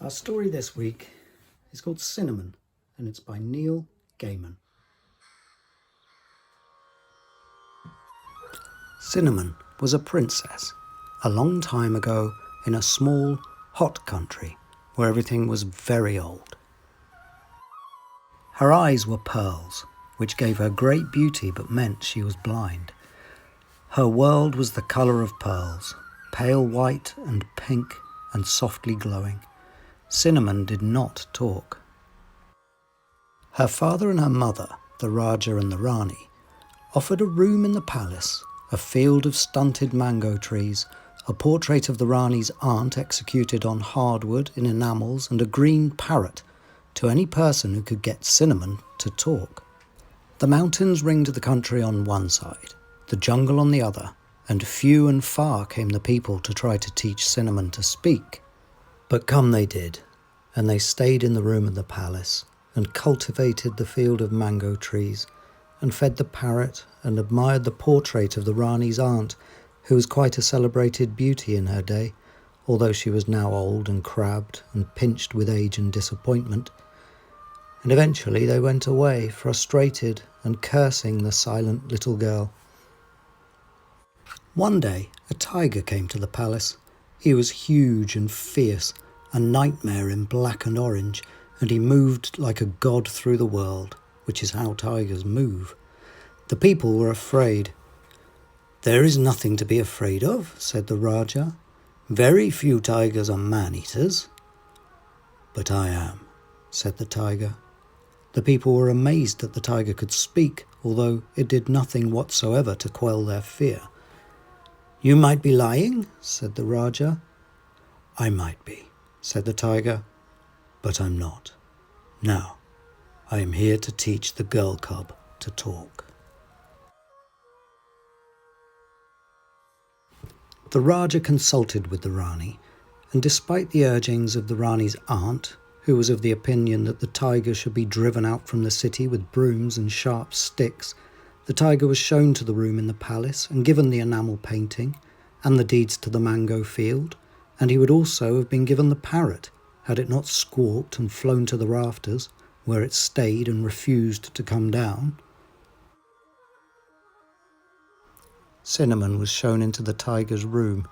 Our story this week is called Cinnamon, and it's by Neil Gaiman. Cinnamon was a princess a long time ago in a small, hot country where everything was very old. Her eyes were pearls, which gave her great beauty but meant she was blind. Her world was the colour of pearls, pale white and pink and softly glowing. Cinnamon did not talk. Her father and her mother, the Raja and the Rani, offered a room in the palace, a field of stunted mango trees, a portrait of the Rani's aunt executed on hardwood in enamels, and a green parrot to any person who could get Cinnamon to talk. The mountains ringed the country on one side, the jungle on the other, and few and far came the people to try to teach Cinnamon to speak. But come they did, and they stayed in the room of the palace, and cultivated the field of mango trees, and fed the parrot, and admired the portrait of the Rani's aunt, who was quite a celebrated beauty in her day, although she was now old and crabbed and pinched with age and disappointment. And eventually they went away, frustrated and cursing the silent little girl. One day a tiger came to the palace. He was huge and fierce, a nightmare in black and orange, and he moved like a god through the world, which is how tigers move. The people were afraid. "There is nothing to be afraid of," said the Raja. "Very few tigers are man-eaters." "But I am," said the tiger. The people were amazed that the tiger could speak, although it did nothing whatsoever to quell their fear. "You might be lying," said the Raja. "I might be," said the tiger, "but I'm not. Now, I am here to teach the girl cub to talk." The Raja consulted with the Rani, and despite the urgings of the Rani's aunt, who was of the opinion that the tiger should be driven out from the city with brooms and sharp sticks, the tiger was shown to the room in the palace and given the enamel painting and the deeds to the mango field, and he would also have been given the parrot, had it not squawked and flown to the rafters, where it stayed and refused to come down. Cinnamon was shown into the tiger's room.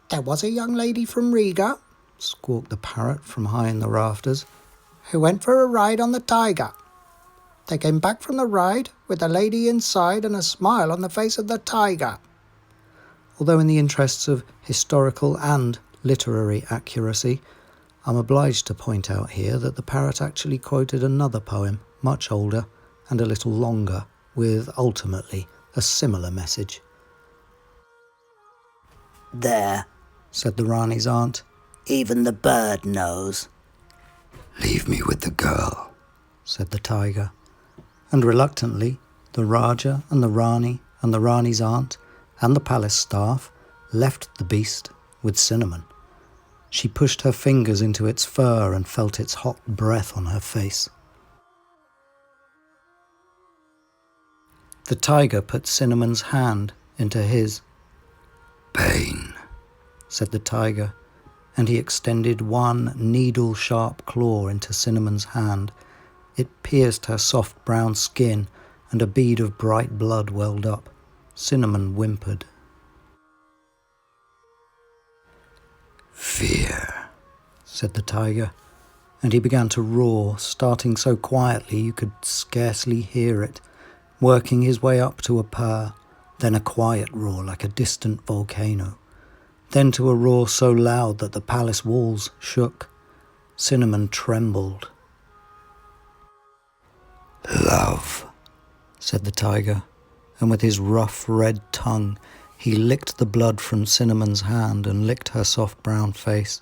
"There was a young lady from Riga," squawked the parrot from high in the rafters, "who went for a ride on the tiger. They came back from the ride with the lady inside and a smile on the face of the tiger." Although in the interests of historical and literary accuracy, I'm obliged to point out here that the parrot actually quoted another poem, much older and a little longer, with ultimately a similar message. "There," said the Rani's aunt, "even the bird knows." "Leave me with the girl," said the tiger. And reluctantly, the Raja and the Rani and the Rani's aunt and the palace staff left the beast with Cinnamon. She pushed her fingers into its fur and felt its hot breath on her face. The tiger put Cinnamon's hand into his. "Pain," said the tiger, and he extended one needle-sharp claw into Cinnamon's hand. It pierced her soft brown skin, and a bead of bright blood welled up. Cinnamon whimpered. "Fear," said the tiger, and he began to roar, starting so quietly you could scarcely hear it, working his way up to a purr, then a quiet roar like a distant volcano, then to a roar so loud that the palace walls shook. Cinnamon trembled. "Love," said the tiger, and with his rough red tongue he licked the blood from Cinnamon's hand and licked her soft brown face.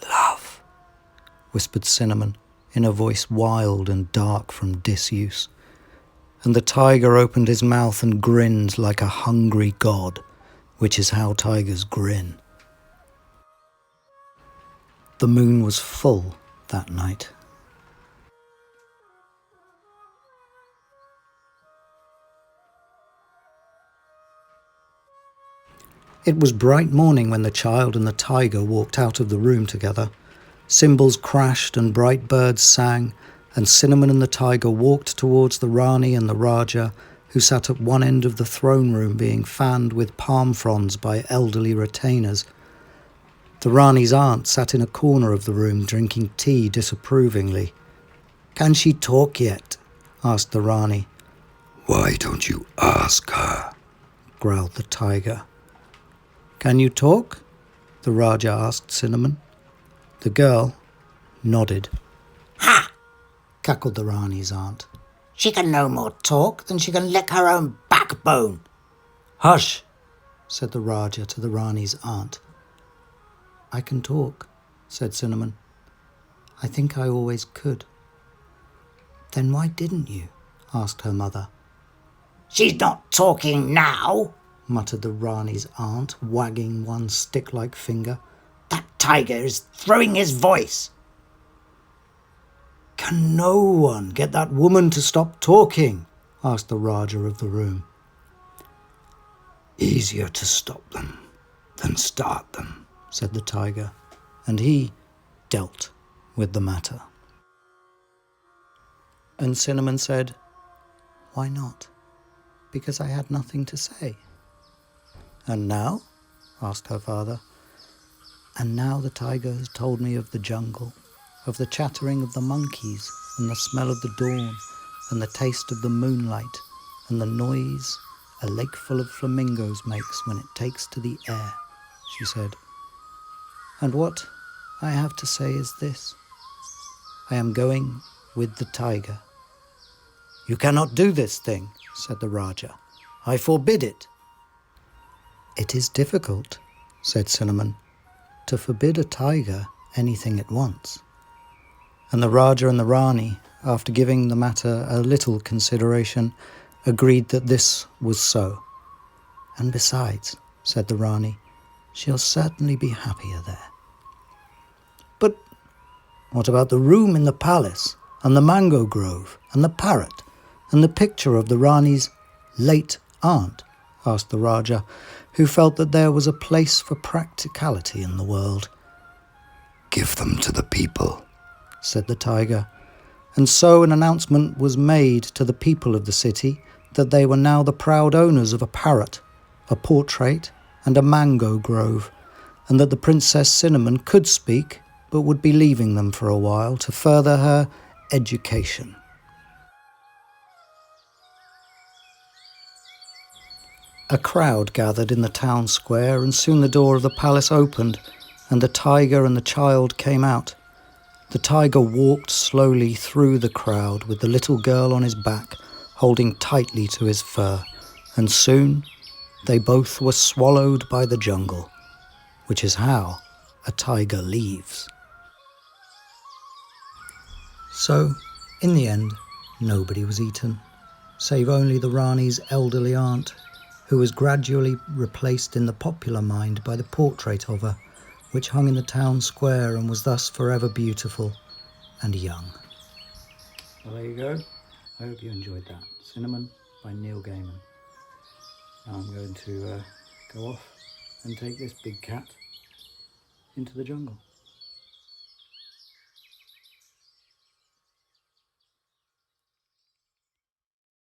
"Love," whispered Cinnamon in a voice wild and dark from disuse, and the tiger opened his mouth and grinned like a hungry god, which is how tigers grin. The moon was full that night. It was bright morning when the child and the tiger walked out of the room together. Cymbals crashed and bright birds sang, and Cinnamon and the tiger walked towards the Rani and the Raja, who sat at one end of the throne room being fanned with palm fronds by elderly retainers. The Rani's aunt sat in a corner of the room drinking tea disapprovingly. "Can she talk yet?" asked the Rani. "Why don't you ask her?" growled the tiger. "Can you talk?" the Raja asked Cinnamon. The girl nodded. "Ha!" cackled the Rani's aunt. "She can no more talk than she can lick her own backbone." "Hush!" said the Raja to the Rani's aunt. "I can talk," said Cinnamon. "I think I always could." "Then why didn't you?" asked her mother. "She's not talking now," muttered the Rani's aunt, wagging one stick-like finger. "That tiger is throwing his voice." "Can no one get that woman to stop talking?" asked the Raja of the room. "Easier to stop them than start them," said the tiger, and he dealt with the matter. And Cinnamon said, "Why not? Because I had nothing to say." "And now?" asked her father. "And now the tiger has told me of the jungle, of the chattering of the monkeys, and the smell of the dawn, and the taste of the moonlight, and the noise a lake full of flamingos makes when it takes to the air," she said. "And what I have to say is this. I am going with the tiger." "You cannot do this thing," said the Raja. "I forbid it." "It is difficult," said Cinnamon, "to forbid a tiger anything at once." And the Raja and the Rani, after giving the matter a little consideration, agreed that this was so. "And besides," said the Rani, "she'll certainly be happier there." "But what about the room in the palace, and the mango grove, and the parrot, and the picture of the Rani's late aunt?" asked the Raja, who felt that there was a place for practicality in the world. "Give them to the people," said the tiger. And so an announcement was made to the people of the city that they were now the proud owners of a parrot, a portrait, and a mango grove, and that the Princess Cinnamon could speak, but would be leaving them for a while to further her education. A crowd gathered in the town square, and soon the door of the palace opened, and the tiger and the child came out. The tiger walked slowly through the crowd with the little girl on his back, holding tightly to his fur, and soon they both were swallowed by the jungle, which is how a tiger leaves. So, in the end, nobody was eaten, save only the Rani's elderly aunt, who was gradually replaced in the popular mind by the portrait of her, which hung in the town square and was thus forever beautiful and young. Well, there you go. I hope you enjoyed that. Cinnamon by Neil Gaiman. Now I'm going to go off and take this big cat into the jungle.